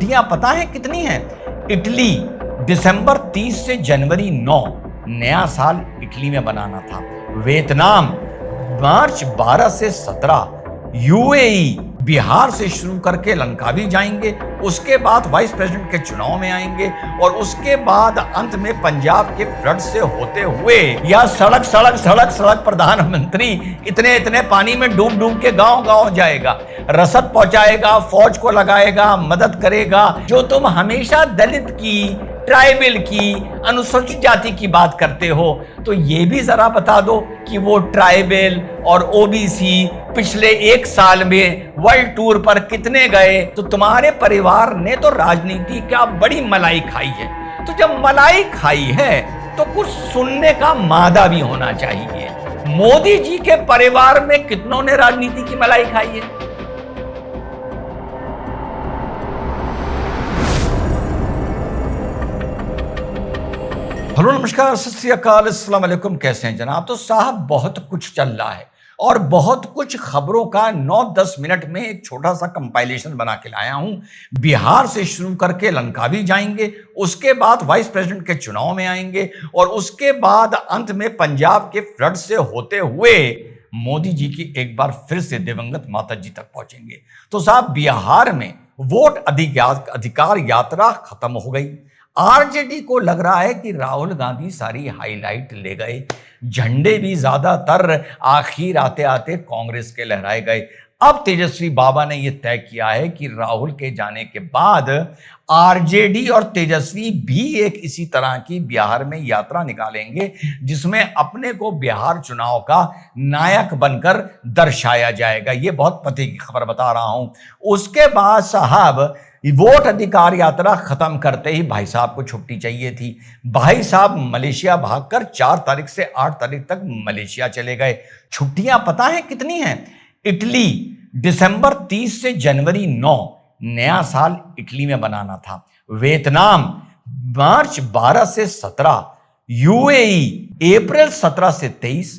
छुट्टियां पता है कितनी हैं? इटली दिसंबर 30 से जनवरी 9 नया साल इटली में बनाना था। वियतनाम मार्च 12 से 17, यूएई बिहार से शुरू करके लंकावी जाएंगे, उसके बाद वाइस प्रेसिडेंट के चुनाव में आएंगे और उसके बाद अंत में पंजाब के फ्लड से होते हुए या सड़क सड़क सड़क सड़क प्रधानमंत्री इतने इतने पानी में डूब डूब के गांव गांव जाएगा, रसद पहुंचाएगा, फौज को लगाएगा, मदद करेगा। जो तुम हमेशा दलित की, ट्राइबल की, अनुसूचित जाति की बात करते हो, तो ये भी जरा बता दो कि वो ट्राइबल और ओबीसी पिछले एक साल में वर्ल्ड टूर पर कितने गए। तो तुम्हारे परिवार ने तो राजनीति का बड़ी मलाई खाई है, तो जब मलाई खाई है तो कुछ सुनने का मादा भी होना चाहिए। मोदी जी के परिवार में कितनों ने राजनीति की मलाई खाई है? हेलो नमस्कार, सत श्री अकाल, अस्सलाम वालेकुम। कैसे हैं जनाब? तो साहब बहुत कुछ चल रहा है और बहुत कुछ खबरों का 9-10 मिनट में एक छोटा सा कंपाइलेशन बना के लाया हूं। बिहार से शुरू करके लंकावी जाएंगे, उसके बाद वाइस प्रेसिडेंट के चुनाव में आएंगे और उसके बाद अंत में पंजाब के फ्लड से होते हुए मोदी जी की एक बार फिर से दिवंगत माता जी तक पहुंचेंगे। तो साहब बिहार में वोट अधिकार यात्रा खत्म हो गई। आरजेडी को लग रहा है कि राहुल गांधी सारी हाईलाइट ले गए, झंडे भी ज्यादातर आखिर आते आते कांग्रेस के लहराए गए। अब तेजस्वी बाबा ने यह तय किया है कि राहुल के जाने के बाद आरजेडी और तेजस्वी भी एक इसी तरह की बिहार में यात्रा निकालेंगे, जिसमें अपने को बिहार चुनाव का नायक बनकर दर्शाया जाएगा। यह बहुत पते की खबर बता रहा हूं। उसके बाद साहब वोट अधिकार यात्रा खत्म करते ही भाई साहब को छुट्टी चाहिए थी। भाई साहब मलेशिया भागकर 4 तारीख से 8 तारीख तक मलेशिया चले गए। छुट्टियां पता है कितनी हैं? इटली दिसंबर 30 से जनवरी 9 नया साल इटली में बनाना था। वियतनाम मार्च 12 से 17, यूएई अप्रैल 17 से 23,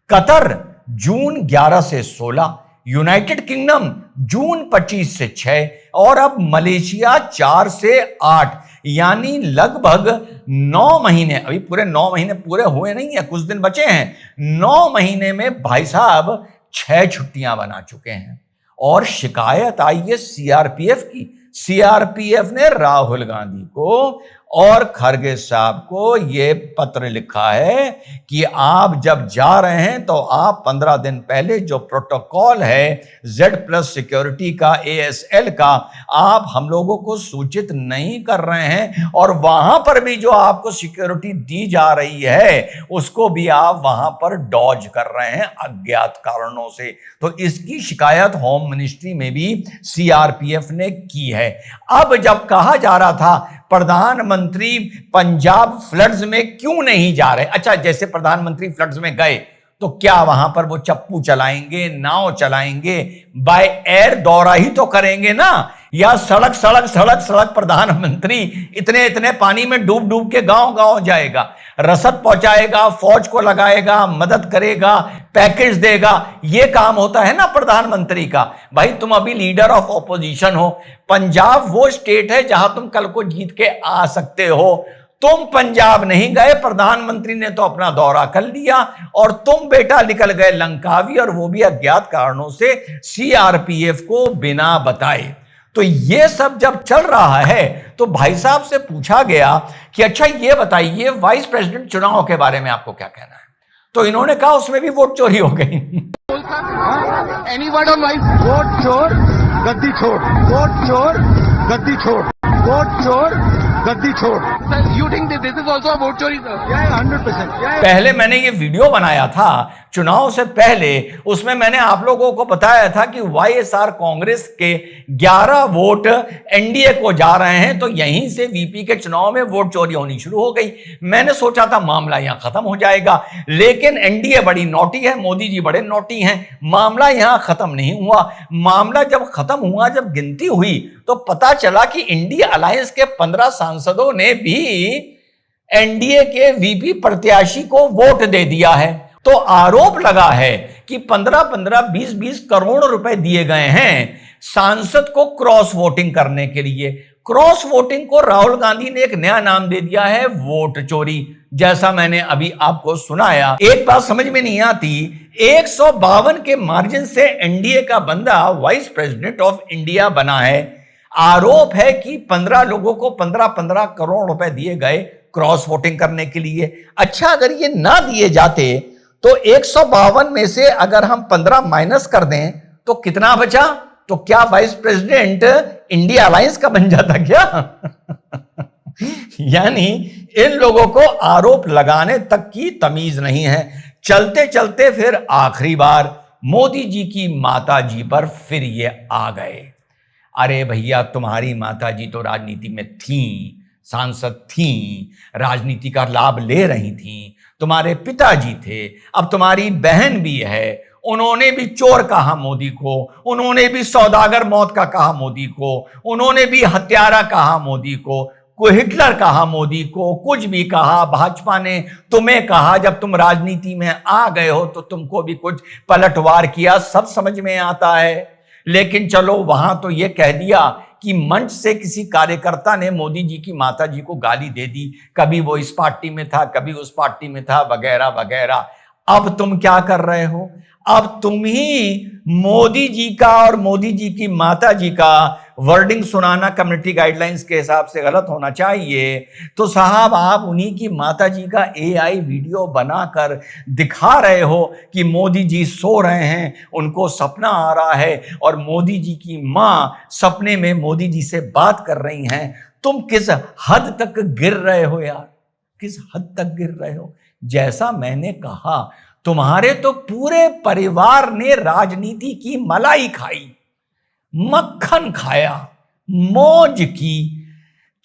कतर जून 11 से 16, यूनाइटेड किंगडम जून 25 से 6 और अब मलेशिया 4 से 8, यानी लगभग 9 महीने। अभी पूरे 9 महीने पूरे हुए नहीं है, कुछ दिन बचे हैं। 9 महीने में भाई साहब 6 छुट्टियां बना चुके हैं। और शिकायत आई है सीआरपीएफ की। सीआरपीएफ ने राहुल गांधी को और खरगे साहब को यह पत्र लिखा है कि आप जब जा रहे हैं तो आप 15 दिन पहले जो प्रोटोकॉल है Z+ सिक्योरिटी का, ASL का, आप हम लोगों को सूचित नहीं कर रहे हैं और वहां पर भी जो आपको सिक्योरिटी दी जा रही है उसको भी आप वहां पर डॉज कर रहे हैं अज्ञात कारणों से। तो इसकी शिकायत होम मिनिस्ट्री में भी सीआरपीएफ ने की है। अब जब कहा जा रहा था प्रधानमंत्री पंजाब फ्लड्स में क्यों नहीं जा रहे, अच्छा जैसे प्रधानमंत्री फ्लड्स में गए तो क्या वहां पर वो चप्पू चलाएंगे, नाव चलाएंगे, बाय एयर दौरा ही तो करेंगे ना, या सड़क सड़क सड़क सड़क प्रधानमंत्री इतने इतने पानी में डूब डूब के गांव गांव जाएगा, रसद पहुंचाएगा, फौज को लगाएगा, मदद करेगा, पैकेज देगा। ये काम होता है ना प्रधानमंत्री का। भाई तुम अभी लीडर ऑफ ऑपोजिशन हो, पंजाब वो स्टेट है जहां तुम कल को जीत के आ सकते हो। तुम पंजाब नहीं गए, प्रधानमंत्री ने तो अपना दौरा कर लिया और तुम बेटा निकल गए लंकावी, और वो भी अज्ञात कारणों से सीआरपीएफ को बिना बताए। तो ये सब जब चल रहा है तो भाई साहब से पूछा गया कि अच्छा ये बताइए वाइस प्रेसिडेंट चुनाव के बारे में आपको क्या कहना है? तो इन्होंने कहा उसमें भी वोट चोरी हो गई। Any word on vice? Vote चोर गद्दी छोड़, वोट चोर गद्दी छोड़, वोट चोर गद्दी छोड़। You think this is also a vote चोरी सर? 100%। पहले मैंने ये वीडियो बनाया था चुनाव से पहले, उसमें मैंने आप लोगों को बताया था कि वाईएसआर कांग्रेस के 11 वोट एनडीए को जा रहे हैं, तो यहीं से वीपी के चुनाव में वोट चोरी होनी शुरू हो गई। मैंने सोचा था मामला यहां खत्म हो जाएगा, लेकिन एनडीए बड़ी नोटी है, मोदी जी बड़े नोटी हैं, मामला यहां खत्म नहीं हुआ। मामला जब खत्म हुआ, जब गिनती हुई, तो पता चला कि इंडिया अलायंस के 15 सांसदों ने भी एनडीए के वीपी प्रत्याशी को वोट दे दिया है। तो आरोप लगा है कि 15-15, 20-20 करोड़ रुपए दिए गए हैं सांसद को क्रॉस वोटिंग करने के लिए। क्रॉस वोटिंग को राहुल गांधी ने एक नया नाम दे दिया है, वोट चोरी। जैसा मैंने अभी आपको सुनाया, एक बात समझ में नहीं आती, 152 के मार्जिन से एनडीए का बंदा वाइस प्रेसिडेंट ऑफ इंडिया बना है। आरोप है कि 15 लोगों को 15-15 करोड़ रुपए दिए गए क्रॉस वोटिंग करने के लिए। अच्छा, अगर ये ना दिए जाते तो 152 में से अगर हम 15 माइनस कर दें तो कितना बचा? तो क्या वाइस प्रेसिडेंट इंडिया अलायंस का बन जाता क्या? यानी इन लोगों को आरोप लगाने तक की तमीज नहीं है। चलते चलते फिर आखिरी बार मोदी जी की माता जी पर फिर ये आ गए। अरे भैया, तुम्हारी माता जी तो राजनीति में थी, सांसद थी, राजनीति का लाभ ले रही थी, तुम्हारे पिताजी थे, अब तुम्हारी बहन भी है, उन्होंने भी चोर कहा मोदी को, उन्होंने भी सौदागर मौत का कहा मोदी को, उन्होंने भी हत्यारा कहा मोदी को हिटलर कहा मोदी को, कुछ भी कहा। भाजपा ने तुम्हें कहा, जब तुम राजनीति में आ गए हो तो तुमको भी कुछ पलटवार किया, सब समझ में आता है। लेकिन चलो, वहां तो ये कह दिया कि मंच से किसी कार्यकर्ता ने मोदी जी की माता जी को गाली दे दी, कभी वो इस पार्टी में था, कभी उस पार्टी में था, वगैरह वगैरह। अब तुम क्या कर रहे हो? अब तुम ही मोदी जी का और मोदी जी की माता जी का वर्डिंग सुनाना कम्युनिटी गाइडलाइंस के हिसाब से गलत होना चाहिए। तो साहब, आप उन्हीं की माता जी का एआई वीडियो बनाकर दिखा रहे हो कि मोदी जी सो रहे हैं, उनको सपना आ रहा है और मोदी जी की मां सपने में मोदी जी से बात कर रही हैं। तुम किस हद तक गिर रहे हो यार, किस हद तक गिर रहे हो? जैसा मैंने कहा, तुम्हारे तो पूरे परिवार ने राजनीति की मलाई खाई, मक्खन खाया, मौज की।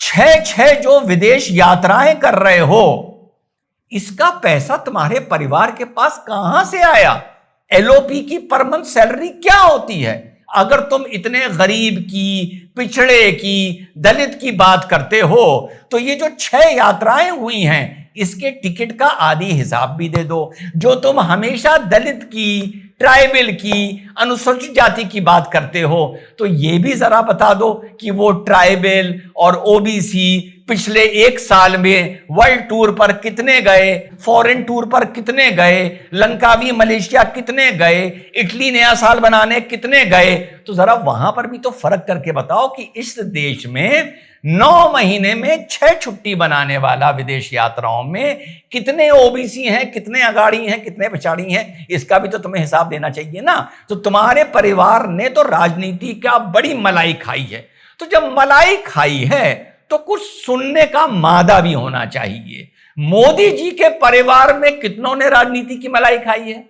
6 जो विदेश यात्राएं कर रहे हो, इसका पैसा तुम्हारे परिवार के पास कहां से आया? एलओपी की पर मंथ सैलरी क्या होती है? अगर तुम इतने गरीब की, पिछड़े की, दलित की बात करते हो तो ये जो 6 यात्राएं हुई हैं, इसके टिकट का आधी हिसाब भी दे दो। जो तुम हमेशा दलित की, ट्राइबल की, अनुसूचित जाति की बात करते हो, तो ये भी जरा बता दो कि वो ट्राइबल और ओबीसी पिछले 1 साल में वर्ल्ड टूर पर कितने गए, फॉरेन टूर पर कितने गए, लंकावी मलेशिया कितने गए, इटली नया साल बनाने कितने गए। तो जरा वहां पर भी तो फर्क करके बताओ कि इस देश में 9 महीने में 6 छुट्टी बनाने वाला विदेश यात्राओं में कितने ओबीसी हैं, कितने अगाड़ी हैं, कितने पछाड़ी हैं, इसका भी तो तुम्हें हिसाब देना चाहिए ना। तो तुम्हारे परिवार ने तो राजनीति का बड़ी मलाई खाई है। तो जब मलाई खाई है तो कुछ सुनने का मादा भी होना चाहिए। मोदी जी के परिवार में कितनों ने राजनीति की मलाई खाई है?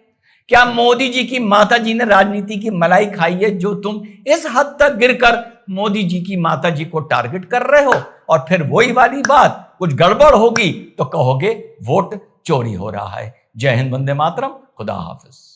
क्या मोदी जी की माता जी ने राजनीति की मलाई खाई है, जो तुम इस हद तक गिरकर मोदी जी की माता जी को टारगेट कर रहे हो? और फिर वही वाली बात, कुछ गड़बड़ होगी तो कहोगे वोट चोरी हो रहा है। जय हिंद, वंदे मातरम, खुदा हाफिज।